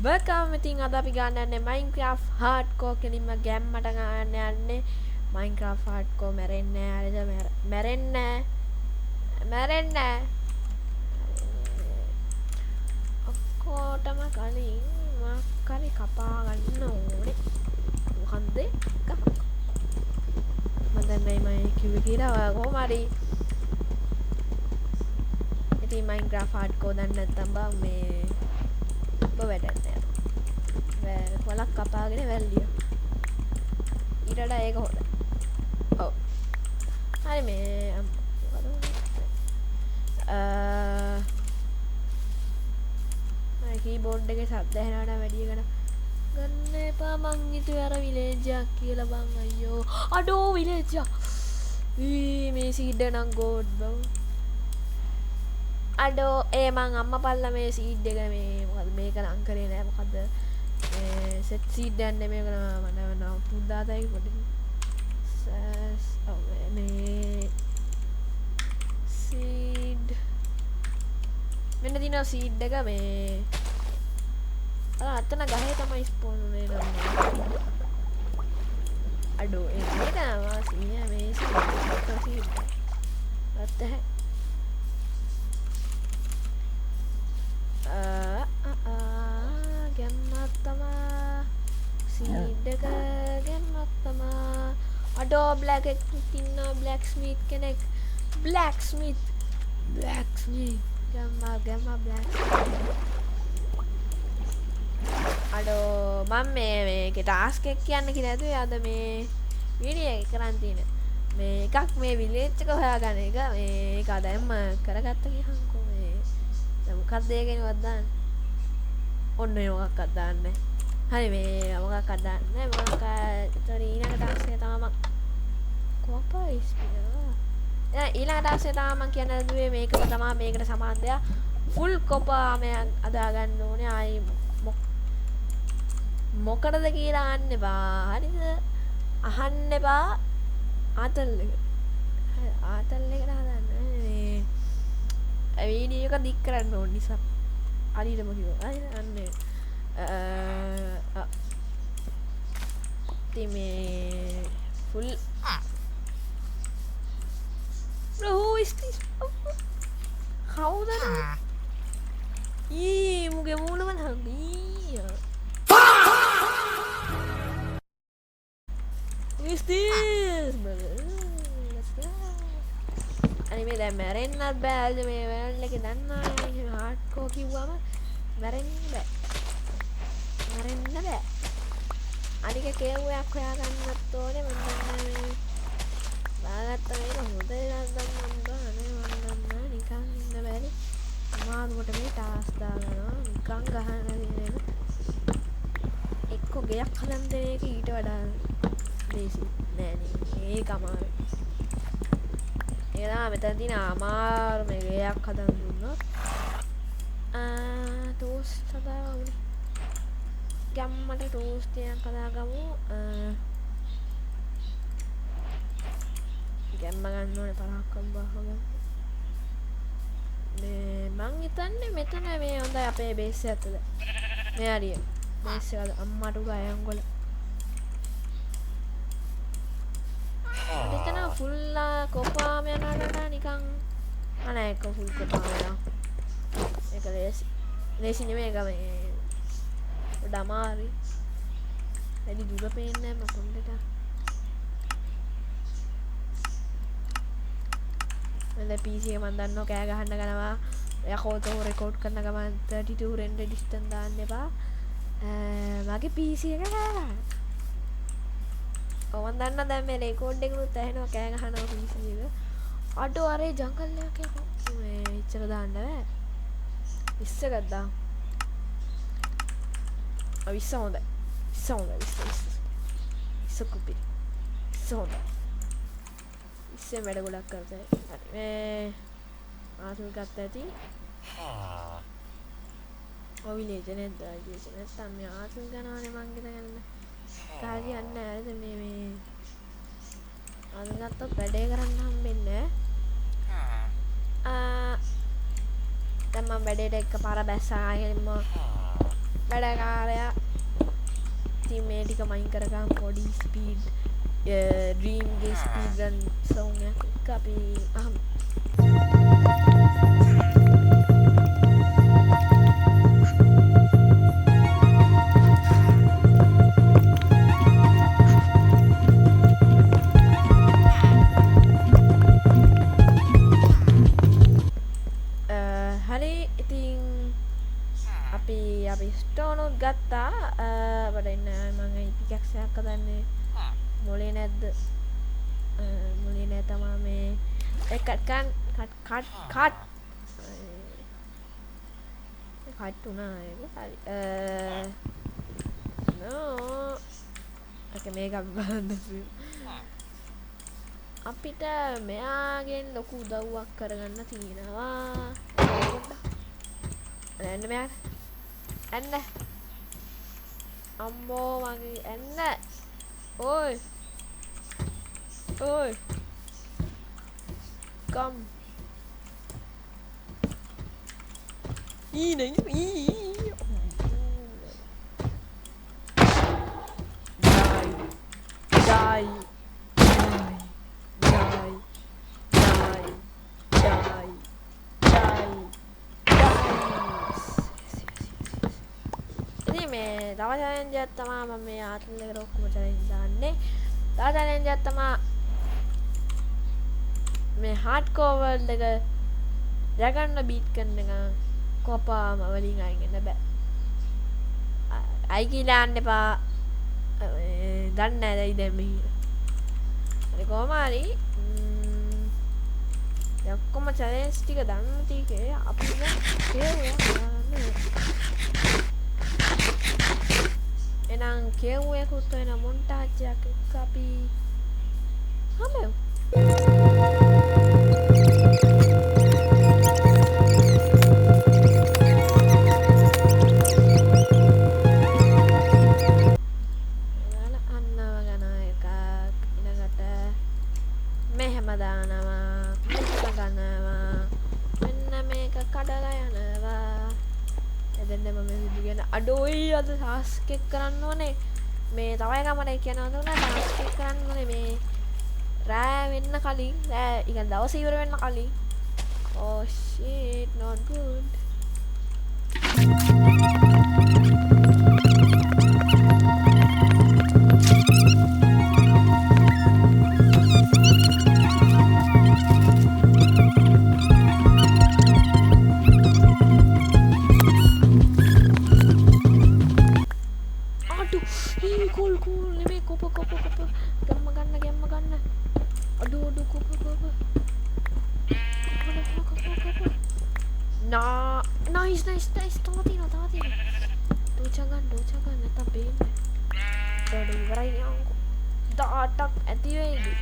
welcome ඉතින් අද අපි ගන්න යන්නේ Minecraft hardcore කෙලින්ම ගැම්මට ගන්න යන්නේ Minecraft hardcore මැරෙන්නේ නැහැ හරිද මැරෙන්නේ නැහැ ඔක්කොටම කලින් මොකක් හරි කපා ගන්න ඕනේ මොකන්ද මම දැන් මේ කිව්වේ කියලා ඔයා කොහොම හරි ඉතින් Minecraft hardcore දන්නේ නැත්නම් බා මේ වැඩන්නේ කොලක් කපාගෙන වැල්ලිය ඊටට ඒක හොඳයි ඔව් හරි මේ කීබෝඩ් එකේ ශබ්ද ඇහෙනවට වැඩි ගන්න එපා මං හිතුවේ අර විලේජ් එකක් කියලා බං අයියෝ අඩෝ විලේජ් එක මේ සීඩ් එක නම් ගෝඩ් බං අඩෝ ඒ මං අම්මා පල්ලා මේ සීඩ් එක මේ මොකද මේක නම් කරේ නෑ මොකද මේ සෙට් සීඩ් එකක් නෙමෙයි මම නව පුද්දාතයි පොඩි මේ සීඩ් මෙන්න දිනවා සීඩ් එක මේ අතන ගහේ තමයි ස්පෝන් උනේ නම් අඩෝ ඒක නවා සීයා මේ සීඩ් අත්තහ අඩෝ බ්ලැක් එකක් ඉන්නවා බ්ලැක්ස්මිත් කෙනෙක් බ්ලැක්ස්මිත් ගම්මා බ්ලැක් අඩෝ මම මේක ටාස්ක් එකක් කියන්න කියලා හිතුවේ අද මේ වීඩියෝ එක කරන් තියෙන මේ එකක් මේ විලේජ් එක හොයාගන්න එක මේක දැම්ම කරගත්ත කියහන්කෝ මේ දැන් මොකක්ද ඒකේනවත් දාන්න ඔන්න මොකක්වත් දාන්නේ හරි මේ මොකක්වත් දාන්නේ මොකක් ඊළඟ ටාස්ක් එක තමයි කොපා ඉස්පියා ඊළඟ ටාස්ක් එක තමයි මම කියන්න දුවේ මේකම තමයි මේකට සමාන දෙයක් ෆුල් කොපා මේ අදා ගන්න ඕනේ ආයි මොකටද කියලා අහන්න එපා හරිද අහන්න එපා ආතල් එකට හදන්න මේ වීඩියෝ එක දික් කරන්න ඕන නිසා හරියටම කිව්වා හරිද අන්න ඉතින් මේ full bro who is this කවුද මුගේ මූණම නංගී who is this අනේ මේ දැන් මැරෙන්නත් බෑද මේ වර්ල්ඩ් එකේ දන්නා හાર્ඩ්කෝර් කිව්වම මැරෙන්න බෑ අනික කේව්වයක් හොයාගන්නත් ඕනේ මම දන්නේ බාගත්ත මේක හොඳ එකක් ගන්න නිකන් ඉන්න බැරි අමාරුවට මේ ටාස් දානවා නිකන් ගහන දෙන එක්ක ගයක් හදන්න දෙන එක ඊට වඩා ලේසි නෑනේ ඒක අමාරුයි ඒක තමයි මෙතන තියෙන අමාරු මේ ගයක් හදන්න දුන්නොත් ටෝස්ට් හදාගමු ගැම්මට ටෝස්ට් එකක් හදාගමු ගැම්ම ගන්න ඕනේ 50ක් බහගන්න මේ මං හිතන්නේ මෙතන මේ හොඳයි අපේ බේස් එක ඇතුලේ මේ හරිය බේස් එක අම්මට උග අයංගොල මෙතන ෆුල් කොපාම යනකොට නිකන් අනේ එක ෆුල් කොපාම යනවා ඒක ලේසි නෙමෙයි ඒක මේ පොඩ අමාරුයි වැඩි දුර පේන්නේ නැහැ මම පොඩ්ඩට මම PC එක මන් දන්නව කෑ ගහන්න ගනවා යකෝතෝ රෙකෝඩ් කරන ගමන් 32 render distance දාන්න එපා මගේ PC එක කෑ ගහන ඔව් මන් දන්නා දැන් මේ රෙකෝඩ් එකනුත් ඇහෙනවා කෑ ගහනවා PC එක අඩෝ අරේ ජංගල් එකක් යකෝ මේ ඉච්චර දාන්න බෑ 20 එකක් දාන්න 20 හොඳයි 20 කුපි 20 හොඳයි ඉස්සෙන් වැඩ ගොඩක් කරතේ හරි මේ ආසල් ගත්ත ඇති ඔය විලේජ් නේද විලේජ් නැත්තම් මේ ආසල් ගන්නවනේ මං හිතගන්න කාලි යන්නේ නැද්ද මේ ආසල් ගත්තොත් වැඩේ කරන්න හම්බෙන්නේ දැන් මම වැඩේට එකපාර බැස්සා ගෙලින්ම වැඩකාරයා ඉතින් මේ ටික මයින් කරගම් පොඩි ස්පීඩ් ඩ්‍රීම්ගේ ස්පීඩ් රන් සෝන් එකක් අපි අහමු අපි ස්ටෝනුත් ගත්තා බට එන්න මං පිකක්ෂයක් කදන්නේ මොලේ නැද්ද මොලේ නෑ තමා මේ එකකන් කට් වුණා හරි නෝ එක මේක බලන්න අපිට මෙයාගෙන් ලොකු උදව්වක් කරගන්න තියෙනවා එන්න මෙයාට එන්න අම්මෝ මගේ එන්න ඕයි ඕයි කම් නේ මේ තව චැලෙන්ජ් එකක් තමයි මම මේ ආතල් එකට ඔක්කොම චැලෙන්ජ් දාන්නේ. තව චැලෙන්ජ් එකක් තමයි මේ හાર્ඩ්කෝර් වර්ල්ඩ් එක ජගන්න බීට් කරන එක කොපාම වලින් අයින් වෙන්න බෑ. අයි කියලා යන්න එපා. දන්නේ නැහැ දැන් මෙහි. හරි කොහොම හරි ඔක්කොම චැලෙන්ජ් ටික දන්න ටිකේ අපි කියුවා එනම් කෙව්වෙකුත් වෙන මොන්ටාජ්ජයක් එක්ක අපි හමු අන්නව ගන එකක් ඊළඟට මෙහෙම දානවා මෙහෙම ගන්නවා මෙන්න මේක කඩලා යනවා එදෙන්න මම විදිගෙන අඩෝයි අද ටාස්ක් එක කරන්න ඕනේ මේ තව එකක් මට කියනවා දුන්නා ටාස්ක් එක කරන්න ඕනේ මේ රෑ වෙන්න කලින් රෑ ඉතින් දවස් ඉවර වෙන්න කලින් oh shit not good nice tahu tidak dojangan tak benda dah ibarai ni aku tak atak anti ini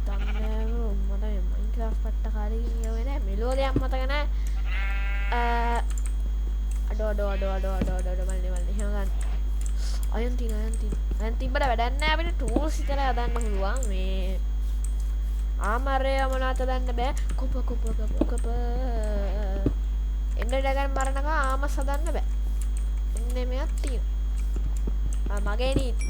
tamne mana yang Minecraft patta kali ni awalnya melo dia mata kena aduh malni kan ayam tin pada badan ni apa ni tools itu lah dan mengluang ni ආමරය මොනවද දන්න බෑ කොප එන්න ඩගන් මරණක ආමස් හදන්න බෑ එන්න මෙයක් තියෙනවා මගේ නීති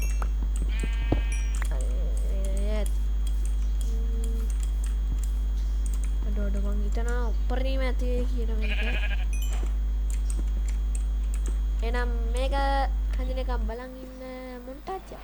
අඩෝඩ මං හිතනවා උපරිම ඇති කියන මේක එහෙනම් මේක හඳිනකම් බලන් ඉන්න මොන්ටාජ්ජා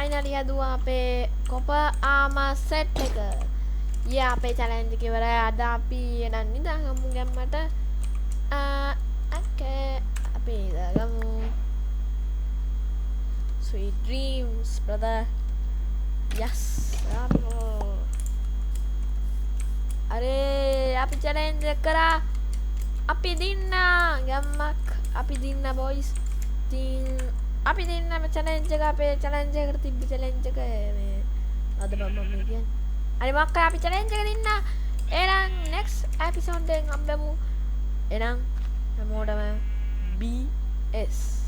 finally aduh අපේ කොප ආම සෙට් එක යා අපේ චැලෙන්ජ් එක ඉවරයි අද අපි එනන් නිදාගමු ගැම්මට okay අපි නිදාගමු sweet dreams brother yes අරේ අපි චැලෙන්ජ් එක කරා අපි දින්න ගැම්මක් අපි දින්න බොයිස් අපි දින්න චැලෙන්ජ් එක අපේ චැලෙන්ජ් එකට තිබ්බ චැලෙන්ජ් එක මේ අද මම කියන්නේ අරි මොකක් අපි චැලෙන්ජ් එක දින්න එහෙනම් next episode එකෙන් හම්බෙමු එහෙනම් හැමෝටම BS